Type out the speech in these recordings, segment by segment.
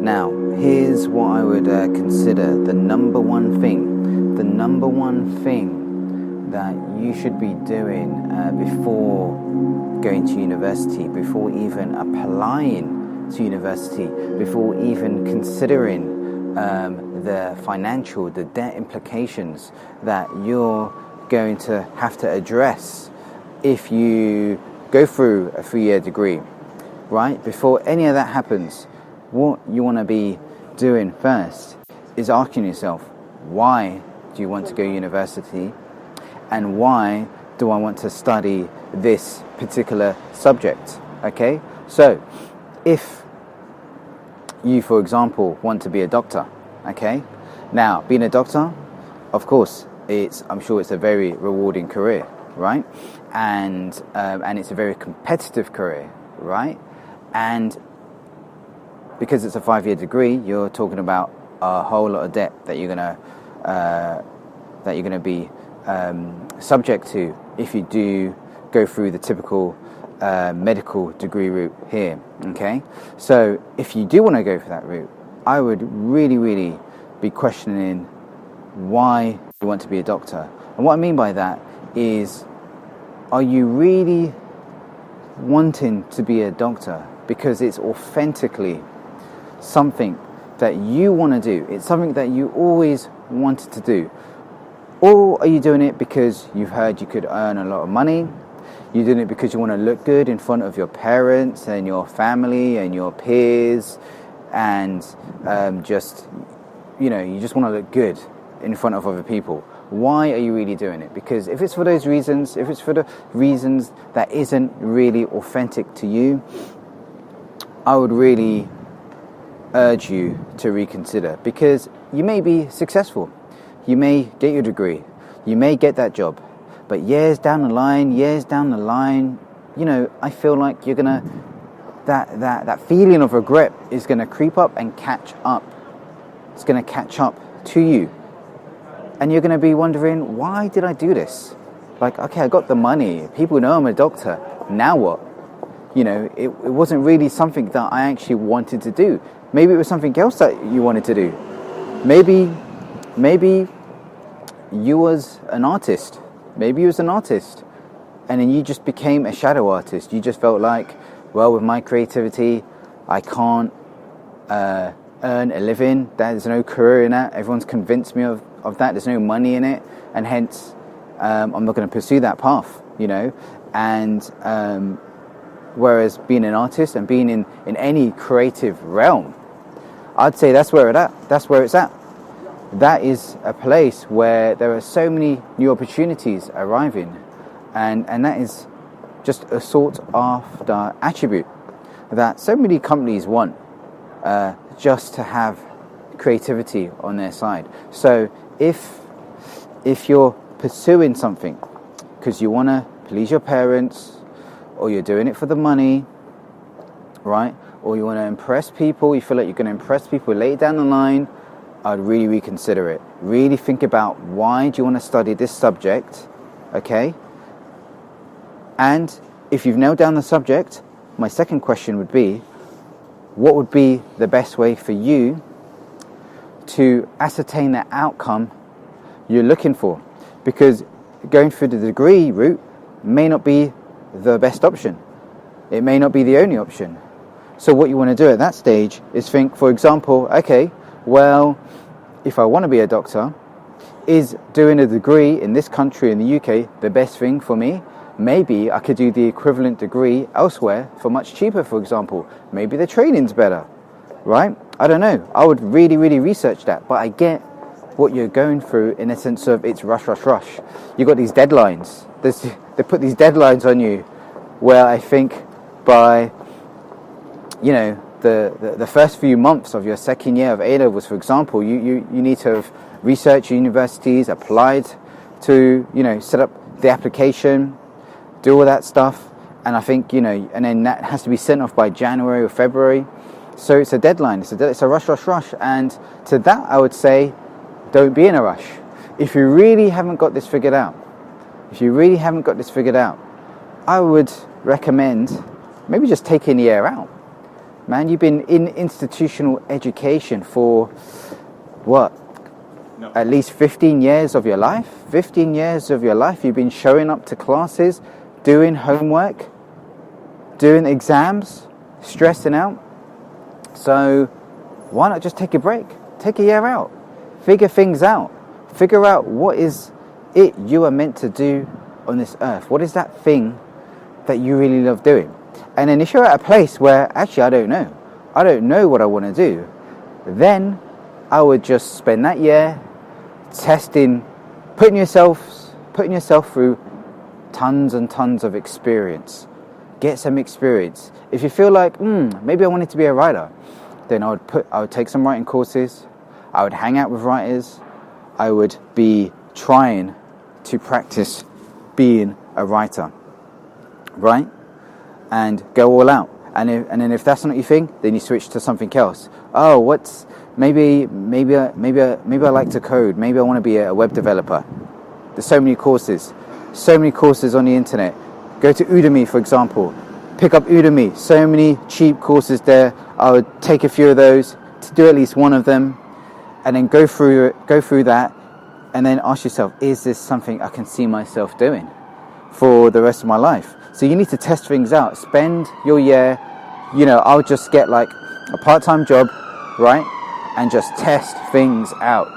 Now, here's what I would consider the number one thing that you should be doing before going to university, before even applying to university, before even considering the debt implications that you're going to have to address if you go through a 3-year degree, right? Before any of that happens, what you want to be doing first is asking yourself, why do you want to go to university, and why do I want to study this particular subject? Okay, so if you, for example, want to be a doctor, okay, now being a doctor, of course, I'm sure it's a very rewarding career, right? And it's a very competitive career, right? And because it's a 5-year degree, you're talking about a whole lot of debt that you're gonna be subject to if you do go through the typical medical degree route here. Okay, so if you do want to go for that route, I would really be questioning why you want to be a doctor. And what I mean by that is, are you really wanting to be a doctor because it's authentically something that you want to do, it's something that you always wanted to do? Or are you doing it because you've heard you could earn a lot of money? You're doing it because you want to look good in front of your parents and your family and your peers, and you just want to look good in front of other people. Why are you really doing it? Because if it's for those reasons, if it's for the reasons that isn't really authentic to you, I would really urge you to reconsider, because you may be successful, you may get your degree, you may get that job, but years down the line, I feel like you're gonna that feeling of regret is gonna creep up and catch up. It's gonna catch up to you, and you're gonna be wondering, why did I do this? Like, okay, I got the money, people know I'm a doctor, now what? It wasn't really something that I actually wanted to do. Maybe it was something else that you wanted to do. Maybe you was an artist. And then you just became a shadow artist. You just felt like, well, with my creativity, I can't earn a living. There's no career in that. Everyone's convinced me of that. There's no money in it. And hence, I'm not going to pursue that path, And whereas being an artist and being in any creative realm, I'd say that's where it's at. That is a place where there are so many new opportunities arriving, and that is just a sought after attribute that so many companies want, just to have creativity on their side. So if you're pursuing something because you want to please your parents, or you're doing it for the money, right? Or you want to impress people, you feel like you're going to impress people later down the line, I'd really reconsider it. Really think about, why do you want to study this subject, okay? And if you've nailed down the subject, my second question would be, what would be the best way for you to ascertain the outcome you're looking for? Because going through the degree route may not be the best option. It may not be the only option. So what you want to do at that stage is think, for example, okay, well, if I want to be a doctor, is doing a degree in this country, in the UK, the best thing for me? Maybe I could do the equivalent degree elsewhere for much cheaper, for example. Maybe the training's better, right? I don't know. I would really research that. But I get what you're going through in a sense of it's rush. You got these deadlines. They put these deadlines on you where I think by, the first few months of your second year of A-levels, for example, you need to have researched universities, applied to, set up the application, do all that stuff. And I think, and then that has to be sent off by January or February. So it's a deadline. It's a rush. And to that, I would say, don't be in a rush. If you really haven't got this figured out, I would recommend maybe just taking the year out. Man, you've been in institutional education for, what, No. at least 15 years of your life? 15 years of your life you've been showing up to classes, doing homework, doing exams, stressing out. So why not just take a break? Take a year out. Figure things out. Figure out what is it you are meant to do on this earth. What is that thing that you really love doing? And then if you're at a place where, actually, I don't know what I want to do, then I would just spend that year testing, putting yourself through tons and tons of experience. Get some experience. If you feel like, maybe I wanted to be a writer, then I would take some writing courses. I would hang out with writers. I would be trying to practice being a writer, right? And go all out. And then if that's not your thing, then you switch to something else. Oh, maybe I like to code. Maybe I want to be a web developer. There's so many courses on the internet. Go to Udemy, for example. Pick up Udemy. So many cheap courses there. I would take a few of those to do at least one of them, and then go through that, and then ask yourself, is this something I can see myself doing for the rest of my life? So you need to test things out. Spend your year, I'll just get like a part-time job, right? And just test things out.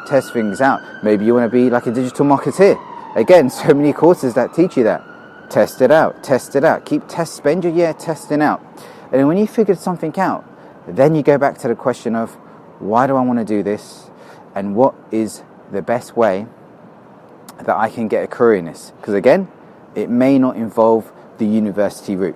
Maybe you want to be like a digital marketeer. Again, so many courses that teach you that. Test it out. Spend your year testing out. And then when you figured something out, then you go back to the question of, why do I want to do this? And what is the best way that I can get a career in this? Because again, it may not involve the university route.